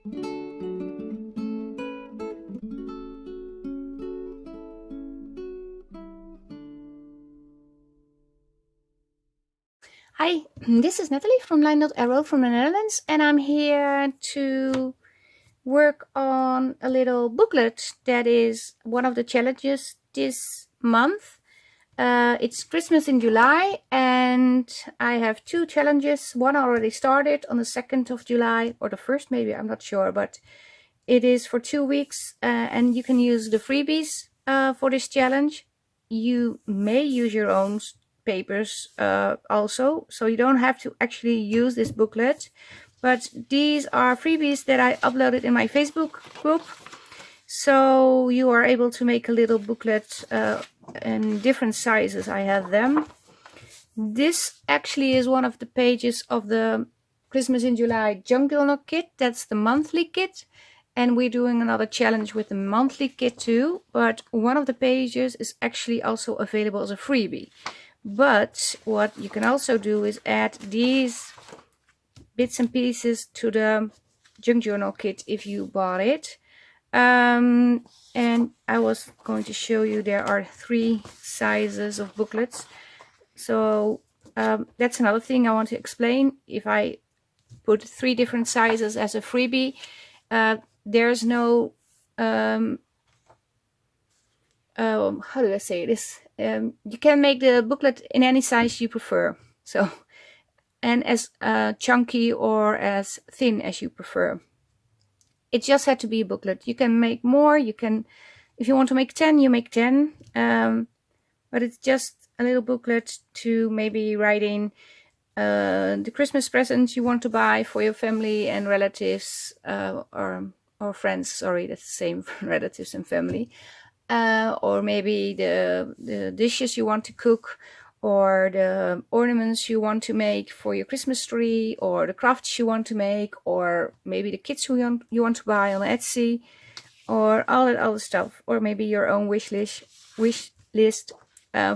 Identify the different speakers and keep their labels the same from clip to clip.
Speaker 1: Hi, this is Nathalie from LineDotArrow from the Netherlands, and I'm here to work on a little booklet that is one of the challenges this month. It's Christmas in July, and I have two challenges. One already started on the 2nd of July, or the 1st maybe, I'm not sure, but it is for 2 weeks, and you can use the freebies for this challenge. You may use your own papers also, so you don't have to actually use this booklet, but these are freebies that I uploaded in my Facebook group, so you are able to make a little booklet in different sizes. I have them. This actually is one of the pages of the Christmas in July junk journal kit. That's the monthly kit, and we're doing another challenge with the monthly kit too, but one of the pages is actually also available as a freebie. But what you can also do is add these bits and pieces to the junk journal kit if you bought it. And I was going to show you there are 3 sizes of booklets. So that's another thing I want to explain. If I put 3 different sizes as a freebie, there's no how do I say this? You can make the booklet in any size you prefer. So, and as chunky or as thin as you prefer. It just had to be a booklet. You can make more. You can, if you want to make 10, you make 10. But it's just a little booklet to maybe write in the Christmas presents you want to buy for your family and relatives, or friends. Sorry, that's the same, relatives and family. Or maybe the dishes you want to cook, or the ornaments you want to make for your Christmas tree, or the crafts you want to make, or maybe the kits you want to buy on Etsy, or all that other stuff, or maybe your own wish list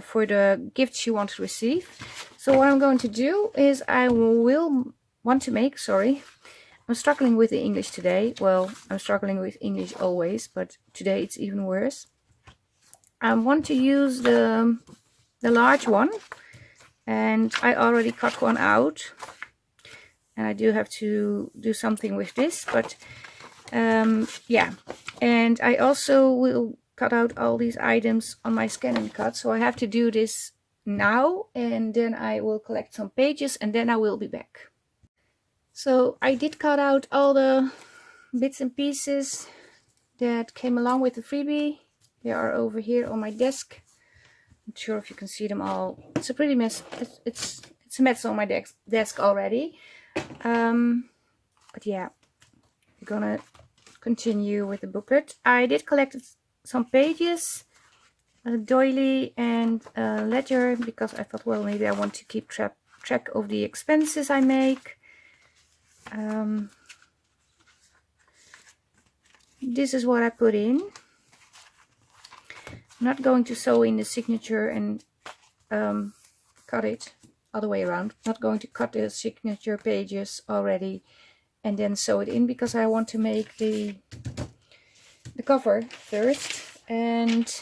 Speaker 1: for the gifts you want to receive. So what I'm going to do is I'm struggling with the English today. Well, I'm struggling with English always, but today it's even worse. I want to use the large one, and I already cut one out, and I do have to do something with this, but yeah. And I also will cut out all these items on my scan and cut, so I have to do this now, and then I will collect some pages, and then I will be back. So I did cut out all the bits and pieces that came along with the freebie. They are over here on my desk. I'm not sure if you can see them all. It's a pretty mess. It's a mess on my desk already. But yeah, we're gonna continue with the booklet. I did collect some pages, a doily and a ledger, because I thought, well, maybe I want to keep track of the expenses I make. This is what I put in. I'm not going to sew in the signature and cut it other way around. I'm not going to cut the signature pages already and then sew it in, because I want to make the cover first. And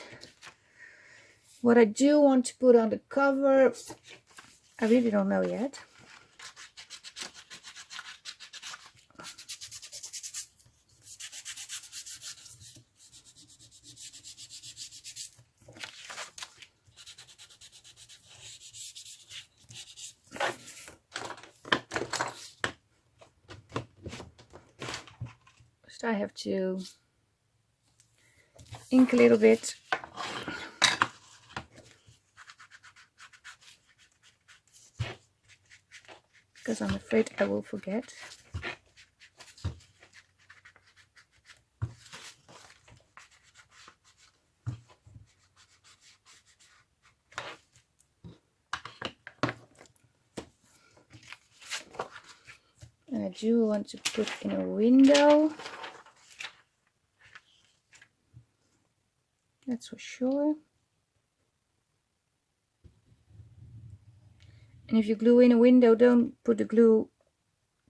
Speaker 1: what I do want to put on the cover, I really don't know yet. I have to ink a little bit. Because I'm afraid I will forget. And I do want to put in a window. That's for sure. And if you glue in a window, don't put the glue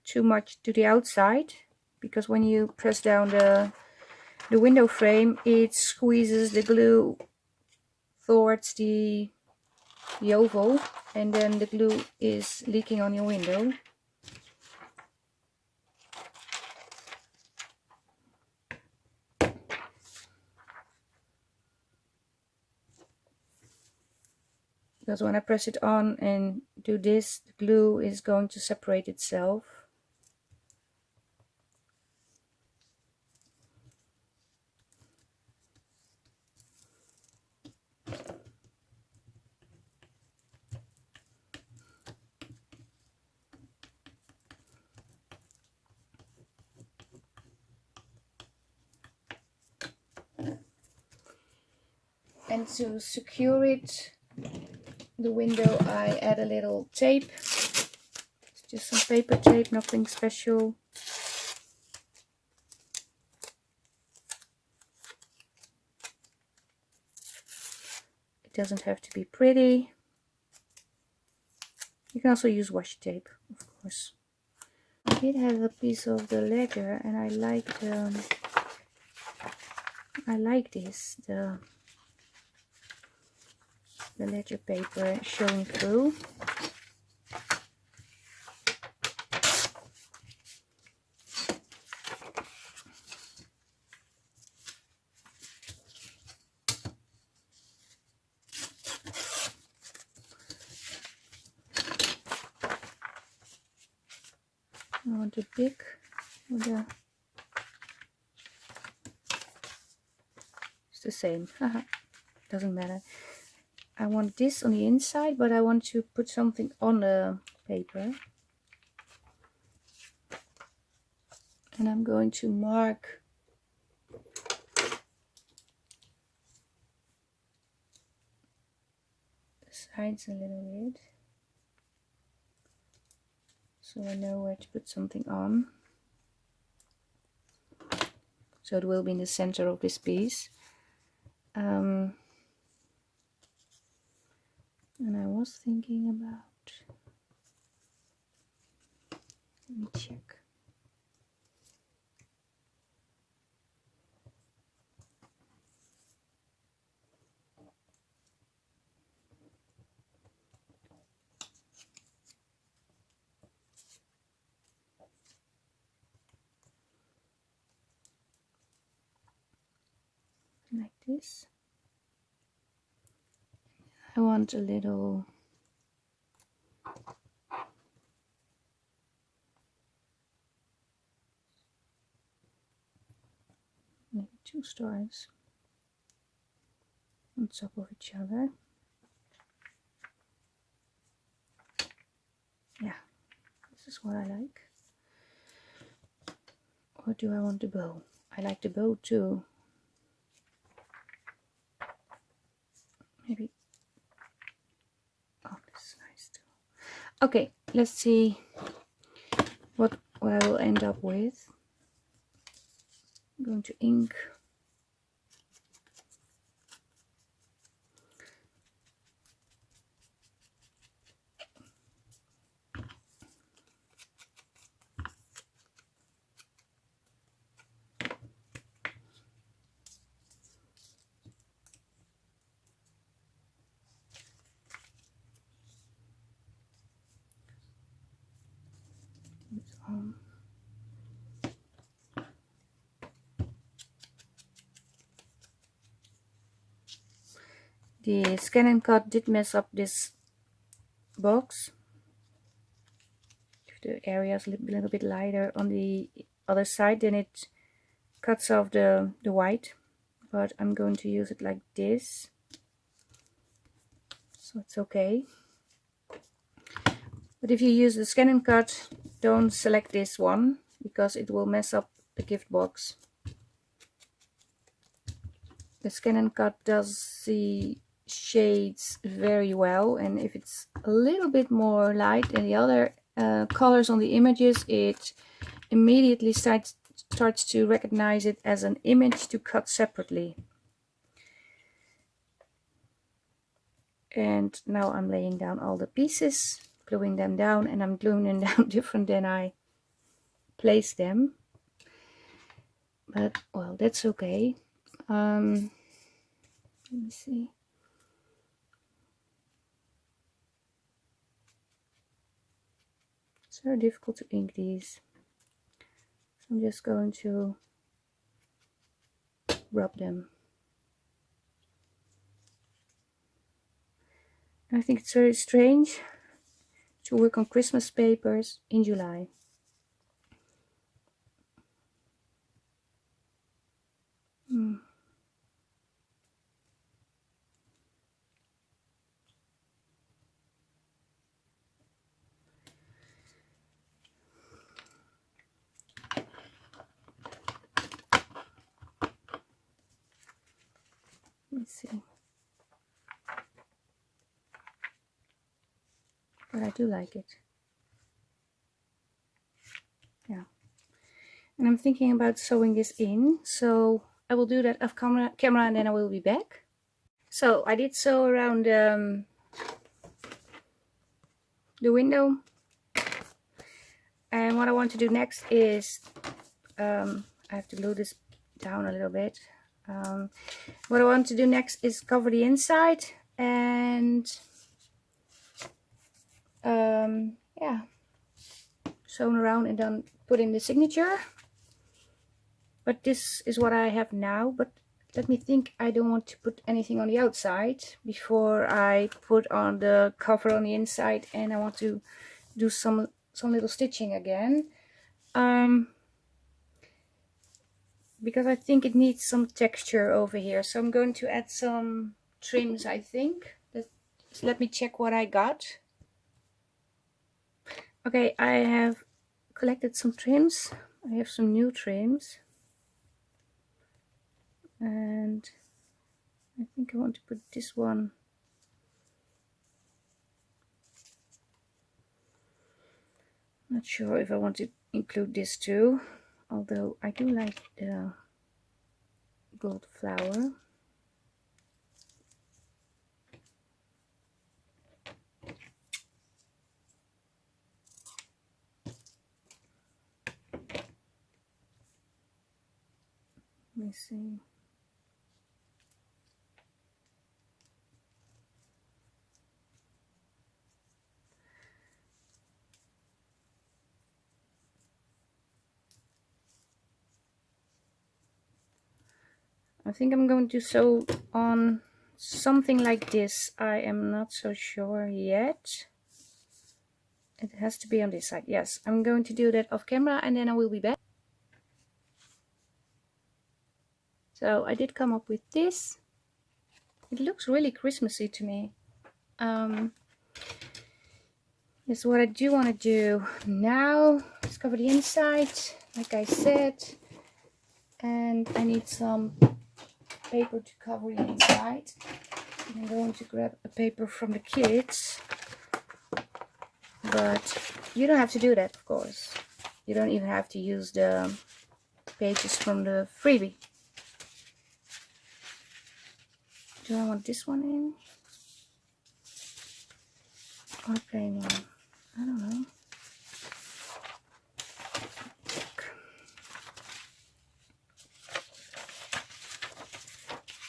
Speaker 1: too much to the outside, because when you press down the window frame, it squeezes the glue towards the oval, and then the glue is leaking on your window. Because when I press it on and do this, the glue is going to separate itself. And to secure it, the window, I add a little tape. It's just some paper tape, nothing special. It doesn't have to be pretty. You can also use washi tape, of course. I did have a piece of the ledger, and I like this, the ledger paper showing through. I want to pick with a, it's the same, doesn't matter. I want this on the inside, but I want to put something on the paper. And I'm going to mark the sides a little bit, so I know where to put something on. So it will be in the center of this piece. And I was thinking about, let me check. Like this. I want a little maybe 2 stars on top of each other. Yeah, this is what I like. Or do I want the bow? I like the bow too. Maybe. Oh, this is nice too. Okay, let's see what I will end up with. I'm going to ink. The scan and cut did mess up this box. If the area is a little bit lighter on the other side, then it cuts off the white. But I'm going to use it like this, so it's okay. But if you use the scan and cut, don't select this one, because it will mess up the gift box. The scan and cut does the shades very well, and if it's a little bit more light than the other colors on the images, it immediately starts to recognize it as an image to cut separately. And now I'm laying down all the pieces, gluing them down, and I'm gluing them down different than I placed them. but well, that's okay. Let me see. It's very difficult to ink these, so I'm just going to rub them. I think it's very strange to work on Christmas papers in July. Let's see. But I do like it. Yeah. And I'm thinking about sewing this in, so I will do that off camera and then I will be back. So I did sew around the window, and what I want to do next is I have to glue this down a little bit. What I want to do next is cover the inside and yeah, sewn around and then put in the signature. But this is what I have now, but let me think. I don't want to put anything on the outside before I put on the cover on the inside, and I want to do some little stitching again, because I think it needs some texture over here. So I'm going to add some trims, I think. Let me check what I got. Okay, I have collected some trims. I have some new trims, and I think I want to put this one. Not sure if I want to include this too, although I do like the gold flower. Let me see. I think I'm going to sew on something like this. I am not so sure yet. It has to be on this side. Yes, I'm going to do that off camera and then I will be back. So I did come up with this. It looks really Christmassy to me. Yes, what I do want to do now is cover the inside, like I said. And I need some paper to cover the inside. I'm going to grab a paper from the kids, but you don't have to do that, of course. You don't even have to use the pages from the freebie. Do I want this one in or plain one? I don't know.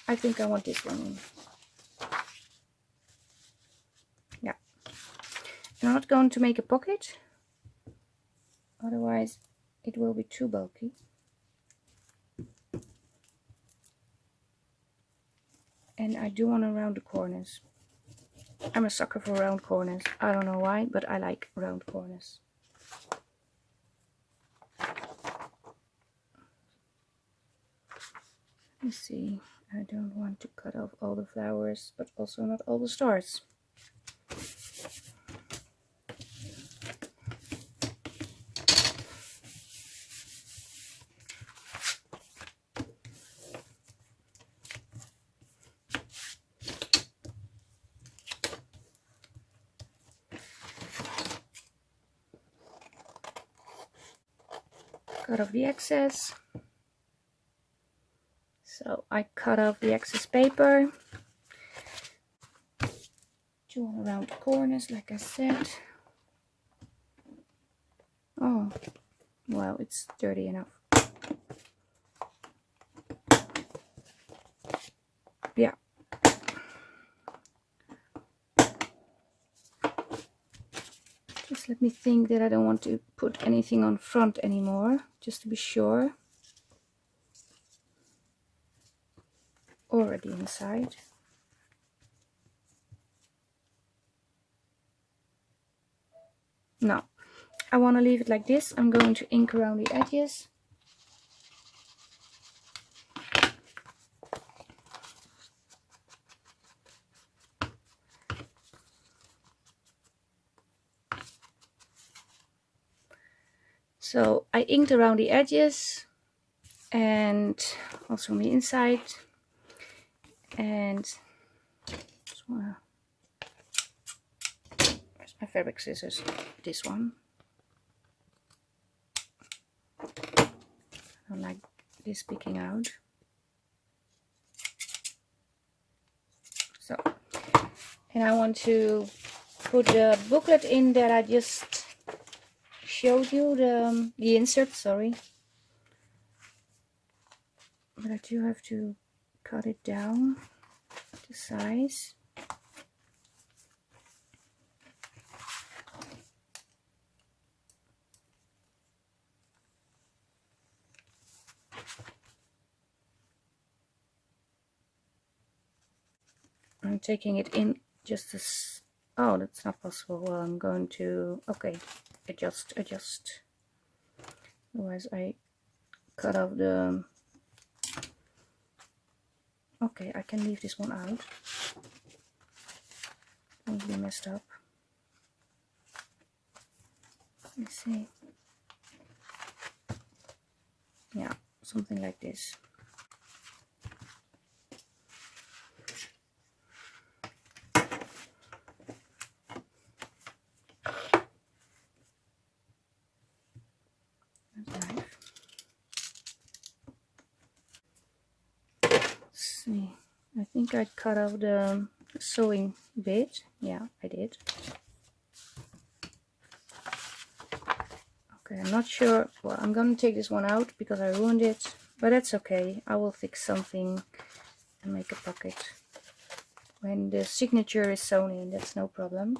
Speaker 1: I think I want this one in. Yeah. I'm not going to make a pocket, otherwise it will be too bulky. And I do want to round the corners. I'm a sucker for round corners. I don't know why, but I like round corners. Let's see. I don't want to cut off all the flowers, but also not all the stars. Cut off the excess. So I cut off the excess paper. Do one around the corners, like I said. Oh, well, it's dirty enough. let me think that I don't want to put anything on front anymore, just to be sure. Or at the inside. No, I want to leave it like this. I'm going to ink around the edges. So I inked around the edges and also on the inside. And where's my fabric scissors? This one. I don't like this picking out. So, and I want to put the booklet in that I just showed you, the insert, sorry. But I do have to cut it down to size. I'm taking it in just as, oh, that's not possible. Well, I'm going to, okay, adjust. Otherwise I cut off the, okay, I can leave this one out. Won't be messed up. Let's see. Yeah, something like this. See, I think I cut off the sewing bit. Yeah, I did. Okay, I'm not sure. Well, I'm gonna take this one out because I ruined it, but that's okay. I will fix something and make a pocket when the signature is sewn in. That's no problem.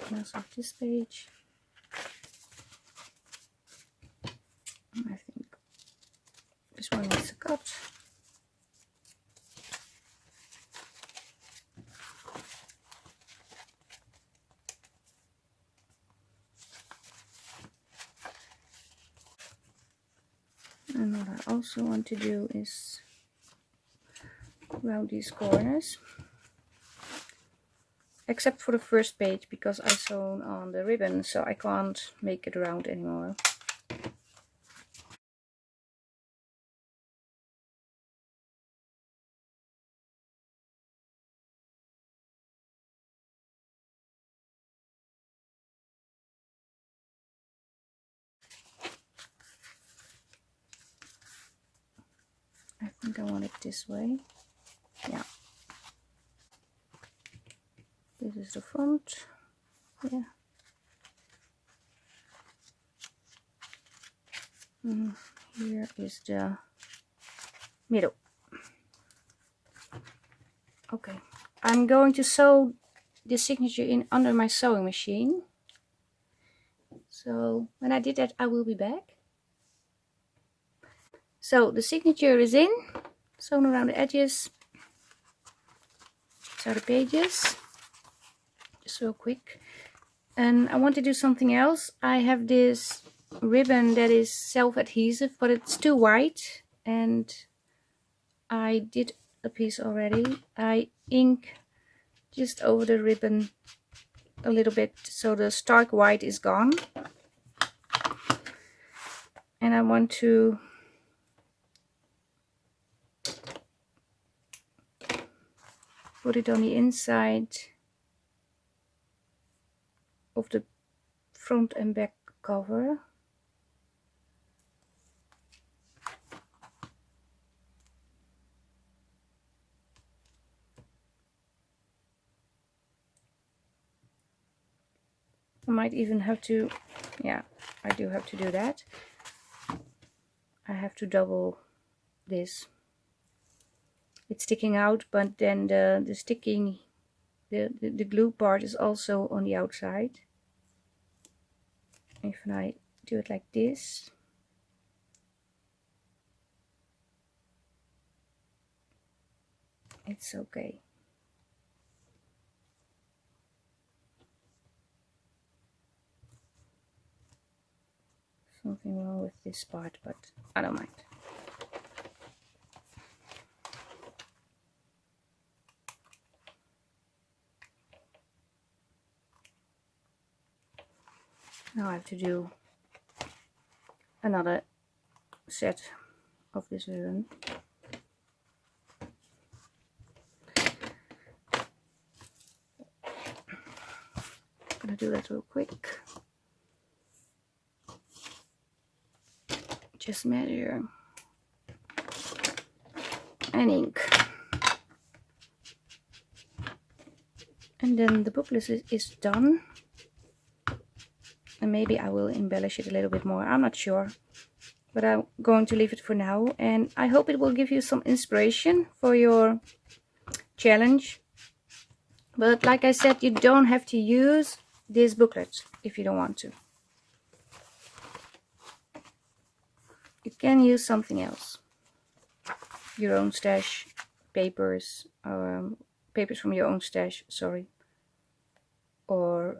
Speaker 1: And also this page. I think this one needs a cut. And what I also want to do is round these corners, except for the first page because I sewn on the ribbon, so I can't make it round anymore. I think I want it this way. Yeah. This is the front. Yeah. And here is the middle. Okay. I'm going to sew the signature in under my sewing machine. So when I did that, I will be back. So the signature is in, sewn around the edges. These are the pages. Just real quick. And I want to do something else. I have this ribbon that is self-adhesive, but it's too white, and I did a piece already. I ink just over the ribbon a little bit so the stark white is gone. And I want to put it on the inside of the front and back cover. I might even have to, yeah, I do have to do that. I have to double this. It's sticking out, but then the sticking the glue part is also on the outside. If I do it like this, it's okay. Something wrong with this part, but I don't mind. Now I have to do another set of this ribbon. I'm gonna do that real quick. Just measure and ink. And then the booklet is done. And maybe I will embellish it a little bit more. I'm not sure. But I'm going to leave it for now. And I hope it will give you some inspiration for your challenge. But like I said, you don't have to use this booklet if you don't want to. You can use something else. Your own stash, papers, papers from your own stash, sorry. Or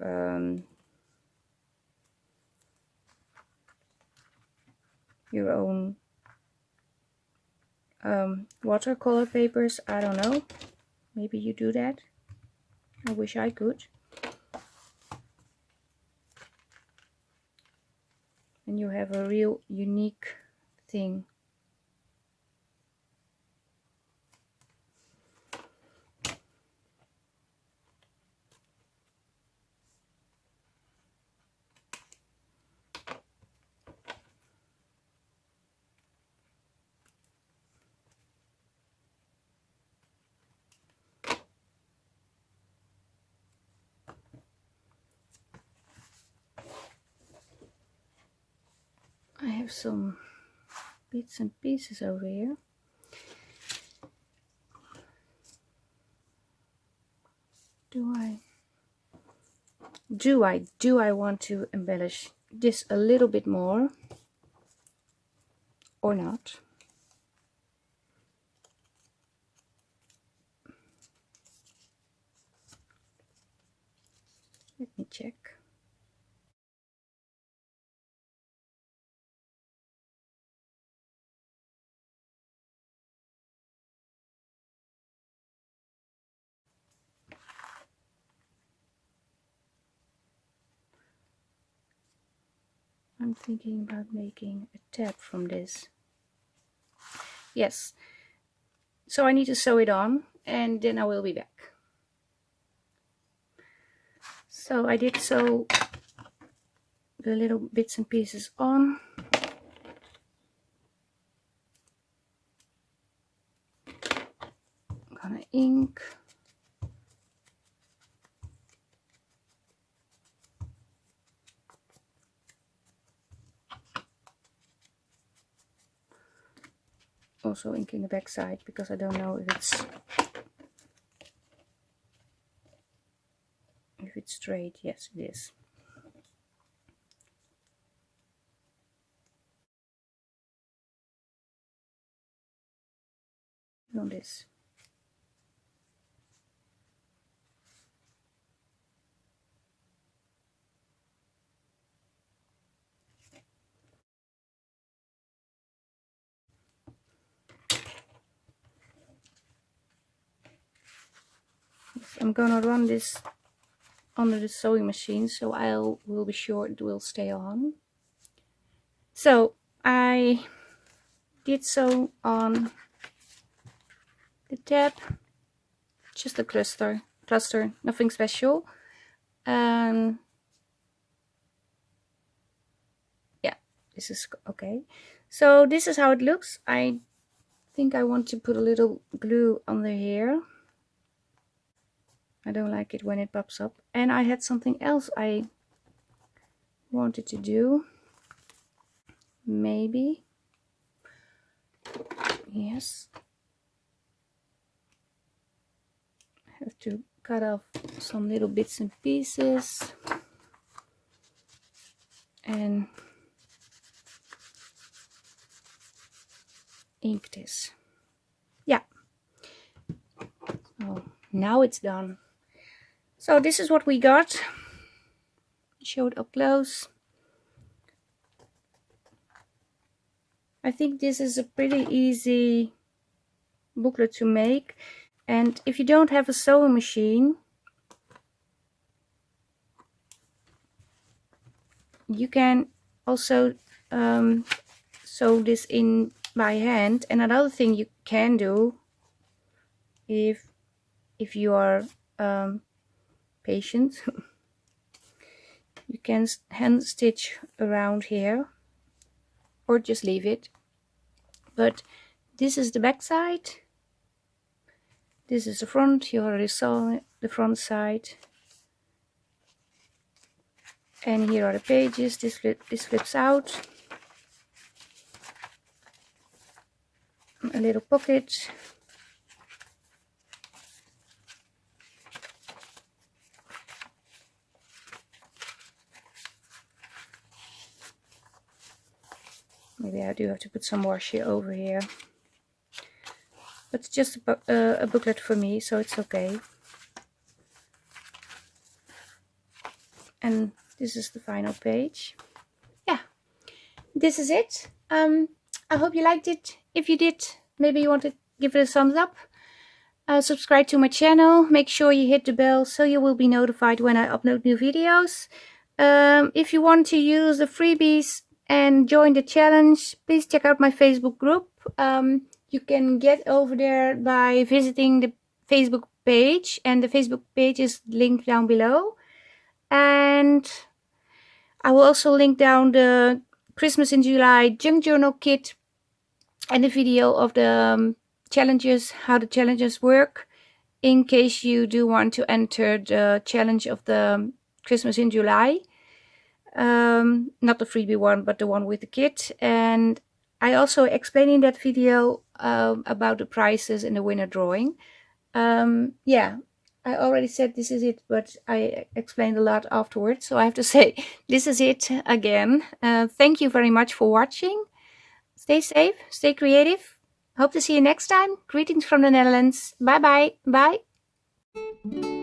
Speaker 1: your own watercolor papers, I don't know. Maybe you do that. I wish I could. And you have a real unique thing. I have some bits and pieces over here. Do I want to embellish this a little bit more or not? Let me check. I'm thinking about making a tab from this. Yes. So I need to sew it on and then I will be back. So I did sew the little bits and pieces on. I'm gonna ink. Also inking the back side because I don't know if it's straight. Yes, it is. On this. I'm gonna run this under the sewing machine, so I will be sure it will stay on. So I did sew on the tab, just a cluster, nothing special. Yeah, this is okay. So this is how it looks. I think I want to put a little glue under here. I don't like it when it pops up. And I had something else I wanted to do. Maybe. Yes. have to cut off some little bits and pieces and ink this. Yeah. Oh, now it's done. So this is what we got. Show it up close. I think this is a pretty easy booklet to make, and if you don't have a sewing machine, you can also sew this in by hand. And another thing you can do, if you are patient, you can hand stitch around here or just leave it. But this is the back side, this is the front. You already saw the front side, and here are the pages. This flips out, a little pocket, maybe I do have to put some washi over here, but it's just a booklet for me, so it's okay. And this is the final page. Yeah, this is it. I hope you liked it. If you did, maybe you want to give it a thumbs up. Subscribe to my channel. Make sure you hit the bell so you will be notified when I upload new videos. If you want to use the freebies and join the challenge, please check out my Facebook group. You can get over there by visiting the Facebook page, and the Facebook page is linked down below. And I will also link down the Christmas in July junk journal kit and the video of the challenges, how the challenges work, in case you do want to enter the challenge of the Christmas in July. Not the freebie one, but the one with the kit. And I also explain in that video about the prizes and the winner drawing. Yeah, I already said this is it, but I explained a lot afterwards, so I have to say this is it again. Thank you very much for watching. Stay safe, stay creative. Hope to see you next time. Greetings from the Netherlands. Bye bye. Bye.